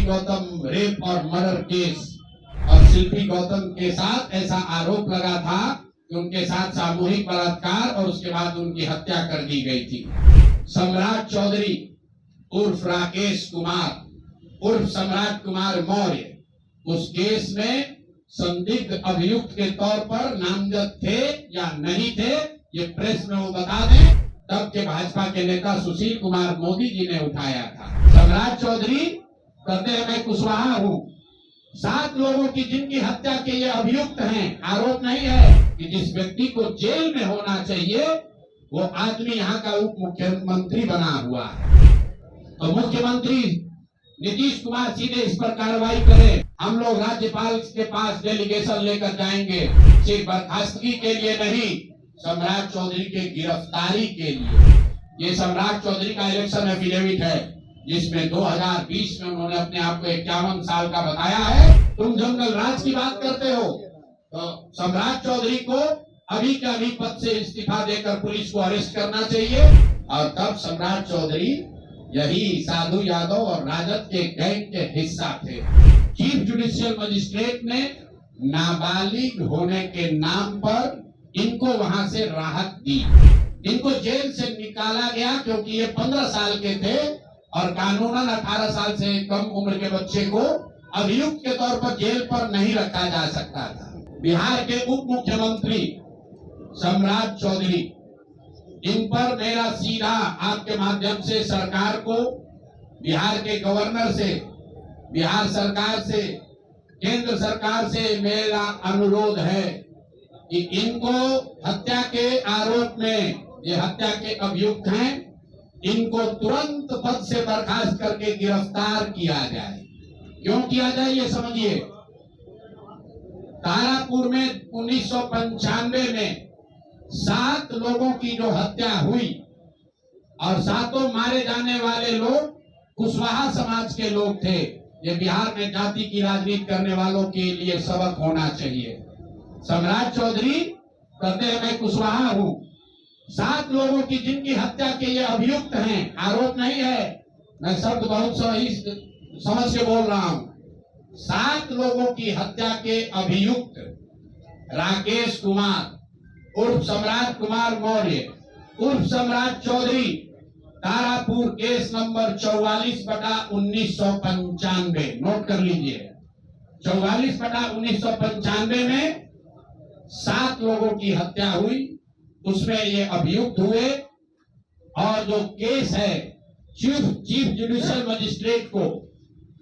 शिल्पी Gautam rape और murder case, और शिल्पी गौतम के साथ ऐसा आरोप लगा था कि उनके साथ सामूहिक बलात्कार और उसके बाद उनकी हत्या कर दी गई थी। सम्राट चौधरी उर्फ राकेश कुमार उर्फ सम्राट कुमार मौर्य उस केस में संदिग्ध अभियुक्त के तौर पर नामजद थे या नहीं थे, ये प्रेस में वो बता दें। तब के भाजपा के नेता सुशील कुमार मोदी जी ने उठाया था। सम्राट चौधरी कहते हैं मैं कुशवाहा हूँ। 7 लोगों की जिनकी हत्या के ये अभियुक्त हैं, आरोप नहीं है कि जिस व्यक्ति को जेल में होना चाहिए वो आदमी यहाँ का उप मुख्यमंत्री बना हुआ है। तो मुख्यमंत्री नीतीश कुमार सीधे इस पर कार्रवाई करें। हम लोग राज्यपाल के पास डेलीगेशन लेकर जाएंगे, सिर्फ बर्खास्तगी के लिए नहीं, सम्राट चौधरी के गिरफ्तारी के लिए। ये सम्राट चौधरी का इलेक्शन एफिडेविट है जिसमें 2020 में उन्होंने अपने आप को 51 साल का बताया है। तुम जंगल राज की बात करते हो, तो सम्राट चौधरी को अभी के अभी पद से इस्तीफा देकर पुलिस को अरेस्ट करना चाहिए। और तब सम्राट चौधरी यही साधु यादव और राजद के गैंग के हिस्सा थे। चीफ जुडिशियल मजिस्ट्रेट ने नाबालिग होने के नाम पर इनको वहां से राहत दी। इनको जेल से निकाला गया क्योंकि ये 15 साल के थे और कानूनन 18 साल से कम उम्र के बच्चे को अभियुक्त के तौर पर जेल पर नहीं रखा जा सकता था। बिहार के उप मुख्यमंत्री सम्राट चौधरी, इन पर मेरा सीधा आपके माध्यम से सरकार को, बिहार के गवर्नर से, बिहार सरकार से, केंद्र सरकार से मेरा अनुरोध है कि इनको हत्या के आरोप में, ये हत्या के अभियुक्त हैं, इनको तुरंत पद से बर्खास्त करके गिरफ्तार किया जाए। क्यों किया जाए ये समझिए। तारापुर में 1995 में 7 लोगों की जो हत्या हुई और 7 मारे जाने वाले लोग कुशवाहा समाज के लोग थे। ये बिहार में जाति की राजनीति करने वालों के लिए सबक होना चाहिए। सम्राट चौधरी कहते हैं मैं कुशवाहा हूँ। 7 लोगों की जिनकी हत्या के ये अभियुक्त हैं, आरोप नहीं है, मैं शब्द बहुत सही समझ के बोल रहा हूँ। 7 लोगों की हत्या के अभियुक्त राकेश कुमार उर्फ सम्राट कुमार मौर्य उर्फ Samrat Chaudhary, Tarapur case number 44/1995, note कर लीजिए। 44/1995 में 7 लोगों की हत्या हुई, उसमें ये अभियुक्त हुए। और जो केस है चीफ जुडिशियल मजिस्ट्रेट को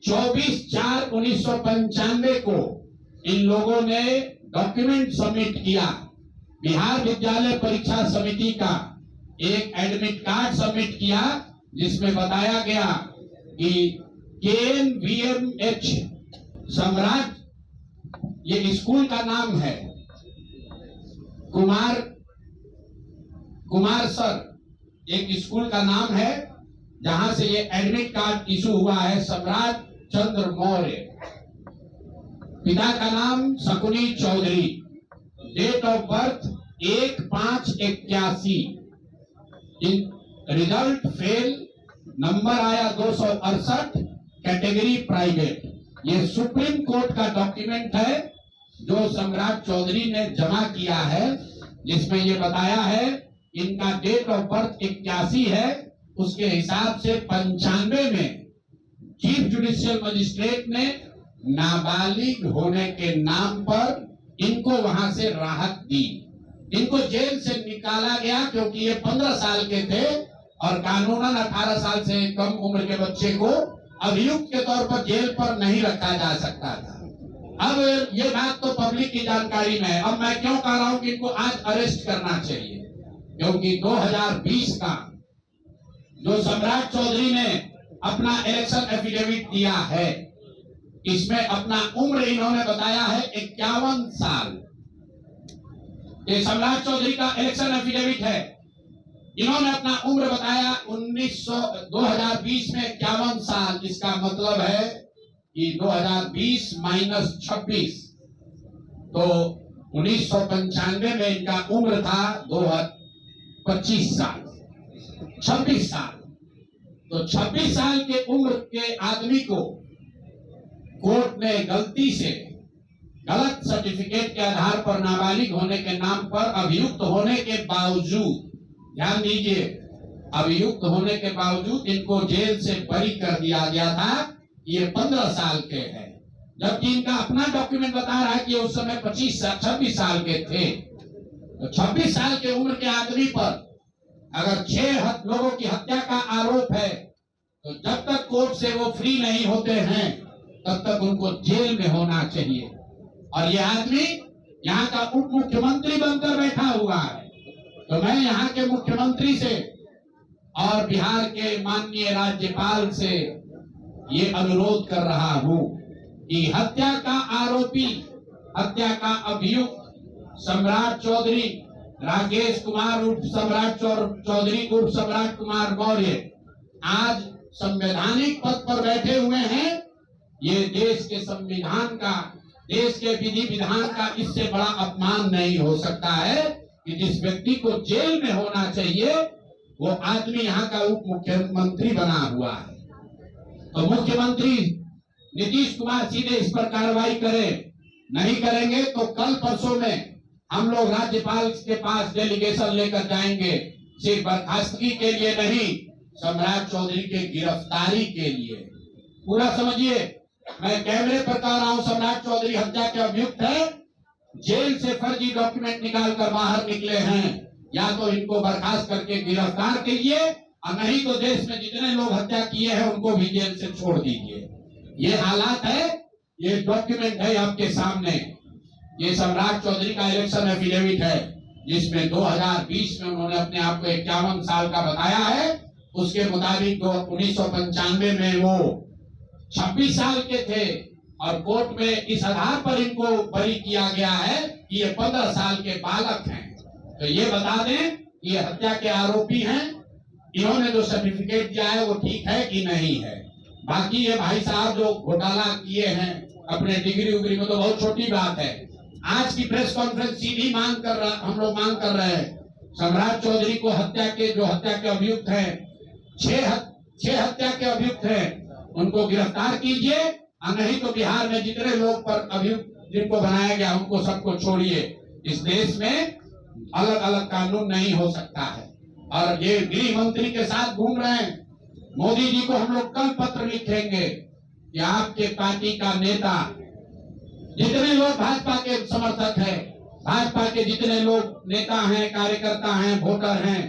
24/4/1995 को इन लोगों ने डॉक्यूमेंट सबमिट किया। बिहार विद्यालय परीक्षा समिति का एक एडमिट कार्ड सबमिट किया जिसमें बताया गया कि KNVMH सम्राट, ये स्कूल का नाम है, कुमार सर एक स्कूल का नाम है जहां से ये एडमिट कार्ड इशू हुआ है। सम्राट चंद्र मौर्य, पिता का नाम Shakuni Chaudhary, date of birth 1/5/81, result fail, number आया 268, कैटेगरी प्राइवेट। ये सुप्रीम कोर्ट का डॉक्यूमेंट है जो सम्राट चौधरी ने जमा किया है, जिसमें ये बताया है इनका डेट ऑफ बर्थ 81 है, उसके हिसाब से 95 में चीफ जुडिशियल मजिस्ट्रेट ने नाबालिग होने के नाम पर इनको वहां से राहत दी। इनको जेल से निकाला गया क्योंकि ये 15 साल के थे और कानूनन 18 साल से कम उम्र के बच्चे को अभियुक्त के तौर पर जेल पर नहीं रखा जा सकता था। अब ये बात तो पब्लिक की जानकारी में है। अब मैं क्यों कह रहा हूं कि इनको आज अरेस्ट करना चाहिए, क्योंकि 2020 का जो सम्राट चौधरी ने अपना इलेक्शन एफिडेविट दिया है, इसमें अपना उम्र इन्होंने बताया है 51 साल। ये सम्राट चौधरी का इलेक्शन एफिडेविट है। इन्होंने अपना उम्र बताया 2020 में 51 साल। इसका मतलब है कि 2020 माइनस 26, तो 1995 में इनका उम्र था 25 साल, 26 साल। तो 26 साल के उम्र के आदमी को कोर्ट ने गलती से गलत सर्टिफिकेट के आधार पर नाबालिग होने के नाम पर अभियुक्त होने के बावजूद, ध्यान दीजिए, अभियुक्त होने के बावजूद इनको जेल से बरी कर दिया गया था। ये 15 साल के हैं, जबकि इनका अपना डॉक्यूमेंट बता रहा है कि उस समय 26 साल के थे। तो 26 साल के उम्र के आदमी पर अगर 6 लोगों की हत्या का आरोप है, तो जब तक कोर्ट से वो फ्री नहीं होते हैं तब तक उनको जेल में होना चाहिए। और ये आदमी यहाँ का उप मुख्यमंत्री बनकर बैठा हुआ है। तो मैं यहाँ के मुख्यमंत्री से और बिहार के माननीय राज्यपाल से ये अनुरोध कर रहा हूं कि हत्या का आरोपी, हत्या का अभियुक्त सम्राट चौधरी, राकेश कुमार उर्फ सम्राट चौधरी उर्फ सम्राट कुमार मौर्य आज संवैधानिक पद पर बैठे हुए हैं। ये देश के संविधान का, देश के विधि विधान का इससे बड़ा अपमान नहीं हो सकता है कि जिस व्यक्ति को जेल में होना चाहिए वो आदमी यहाँ का उप मुख्यमंत्री बना हुआ है। तो मुख्यमंत्री नीतीश कुमार सीधे इस पर कार्रवाई करें। नहीं करेंगे तो कल परसों में हम लोग राज्यपाल के पास डेलीगेशन लेकर जाएंगे, सिर्फ बर्खास्तगी के लिए नहीं, सम्राट चौधरी के गिरफ्तारी के लिए। पूरा समझिए, मैं कैमरे पर कह रहा हूं, सम्राट चौधरी हत्या के अभियुक्त है, जेल से फर्जी डॉक्यूमेंट निकाल कर बाहर निकले हैं। या तो इनको बर्खास्त करके गिरफ्तार कीजिए और नहीं तो देश में जितने लोग हत्या किए हैं उनको भी जेल से छोड़ दीजिए। ये हालात है, ये डॉक्यूमेंट है आपके सामने। ये सम्राट चौधरी का इलेक्शन एफिडेविट है, जिसमें 2020 में उन्होंने अपने आप को 51 साल का बताया है। उसके मुताबिक 1995 में वो 26 साल के थे और कोर्ट में इस आधार पर इनको बरी किया गया है कि ये 15 साल के बालक हैं। तो ये बता दें कि ये हत्या के आरोपी हैं। इन्होंने जो सर्टिफिकेट दिया है वो ठीक है कि नहीं है। बाकी ये भाई साहब जो घोटाला किए हैं अपने डिग्री उग्री में, तो बहुत छोटी बात है। आज की प्रेस कॉन्फ्रेंस सीधी हम लोग मांग कर रहे हैं, सम्राट चौधरी को हत्या के अभियुक्त हैं, 6 हत्या के अभियुक्त हैं, उनको गिरफ्तार कीजिए और नहीं तो बिहार में जितने लोग पर अभियुक्त जिनको बनाया गया उनको सबको छोड़िए। इस देश में अलग अलग कानून नहीं हो सकता है। और ये गृह मंत्री के साथ घूम रहे हैं। मोदी जी को हम लोग कल पत्र लिखेंगे कि आपके पार्टी का नेता, जितने लोग भाजपा के समर्थक हैं, भाजपा के जितने लोग नेता हैं, कार्यकर्ता हैं, वोटर हैं,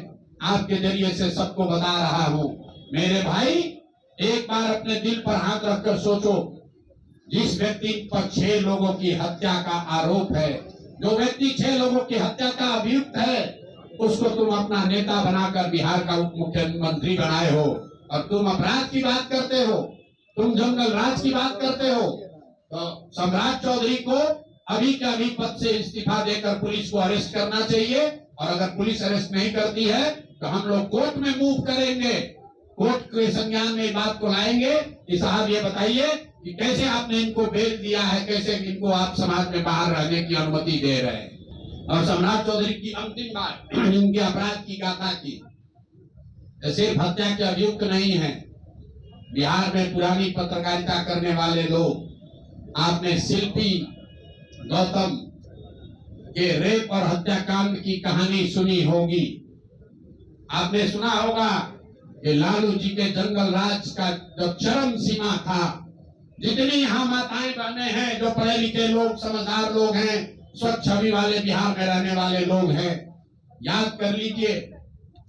आपके जरिए से सबको बता रहा हूं, मेरे भाई एक बार अपने दिल पर हाथ रखकर सोचो, जिस व्यक्ति पर 6 लोगों की हत्या का आरोप है, जो व्यक्ति 6 लोगों की हत्या का अभियुक्त है, उसको तुम अपना नेता बनाकर बिहार का उप मुख्यमंत्री बनाए हो और तुम अपराध की बात करते हो, तुम जंगल राज की बात करते हो। तो सम्राट चौधरी को अभी के अभी पद से इस्तीफा देकर पुलिस को अरेस्ट करना चाहिए और अगर पुलिस अरेस्ट नहीं करती है तो हम लोग कोर्ट में मूव करेंगे, कोर्ट के संज्ञान में बात को लाएंगे कि साहब ये बताइए कि कैसे आपने इनको बेल दिया है, कैसे इनको आप समाज में बाहर रहने की अनुमति दे रहे हैं। और सम्राट चौधरी की अंतिम बात इनके अपराध की गाथा की, सिर्फ हत्या के अभियुक्त नहीं है, बिहार में पुरानी पत्रकारिता करने वाले लोग, आपने शिल्पी गौतम के रेप और हत्याकांड की कहानी सुनी होगी। आपने सुना होगा कि लालू जी के जंगल राज का जो चरम सीमा था, जितनी यहाँ माताएं बहने हैं, जो पढ़े लिखे लोग, समझदार लोग हैं, स्वच्छ छवि वाले बिहार में रहने वाले लोग हैं, याद कर लीजिए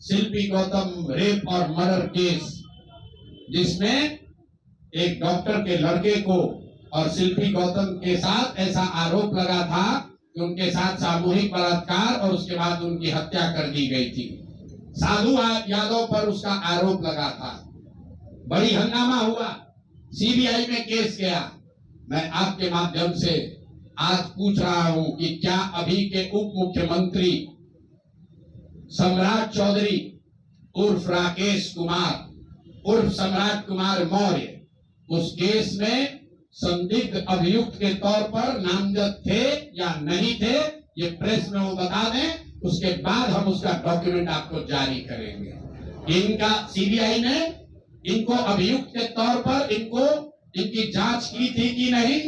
शिल्पी गौतम रेप और मर्डर केस, जिसमें एक डॉक्टर के लड़के को और शिल्पी गौतम के साथ ऐसा आरोप लगा था कि उनके साथ सामूहिक बलात्कार और उसके बाद उनकी हत्या कर दी गई थी। साधु यादव पर उसका आरोप लगा था, बड़ी हंगामा हुआ, सीबीआई में केस गया। मैं आपके माध्यम से आज पूछ रहा हूं कि क्या अभी के उप मुख्यमंत्री सम्राट चौधरी उर्फ राकेश कुमार उर्फ सम्राट कुमार मौर्य उस केस में संदिग्ध अभियुक्त के तौर पर नामजद थे या नहीं थे, ये प्रेस में वो बता दें, उसके बाद हम उसका डॉक्यूमेंट आपको जारी करेंगे। इनका सीबीआई ने इनको अभियुक्त के तौर पर इनको इनकी जांच की थी कि नहीं,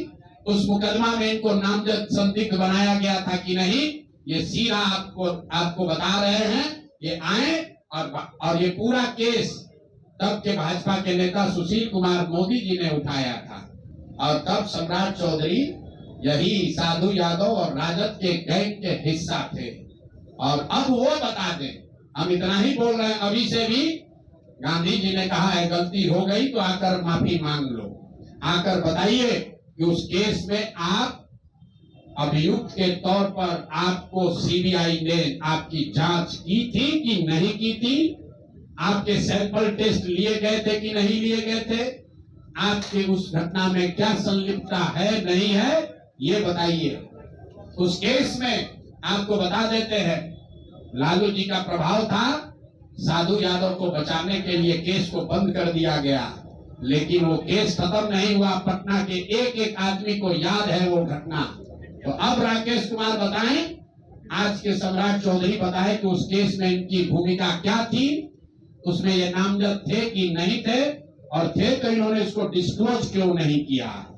उस मुकदमा में इनको नामजद संदिग्ध बनाया गया था कि नहीं, ये सीधा आपको बता रहे हैं। ये आए और ये पूरा केस तब के भाजपा के नेता सुशील कुमार मोदी जी ने उठाया था, और तब सम्राट चौधरी यही साधु यादव और राजद के गैंग के हिस्सा थे। और अब वो बता दें, हम इतना ही बोल रहे हैं, अभी से भी गांधी जी ने कहा है गलती हो गई तो आकर माफी मांग लो, आकर बताइए कि उस केस में आप अभियुक्त के तौर पर आपको सीबीआई ने आपकी जांच की थी कि नहीं की थी, आपके सैंपल टेस्ट लिए गए थे कि नहीं लिए गए थे, आपके उस घटना में क्या संलिप्तता है नहीं है, ये बताइए। उस केस में आपको बता देते हैं, लालू जी का प्रभाव था, साधु यादव को बचाने के लिए केस को बंद कर दिया गया, लेकिन वो केस खत्म नहीं हुआ। पटना के एक एक आदमी को याद है वो घटना। तो अब राकेश कुमार बताएं, आज के सम्राट चौधरी बताए कि उस केस में इनकी भूमिका क्या थी, उसमें ये नामजद थे कि नहीं थे, और थे तो इन्होंने इसको डिस्क्लोज क्यों नहीं किया।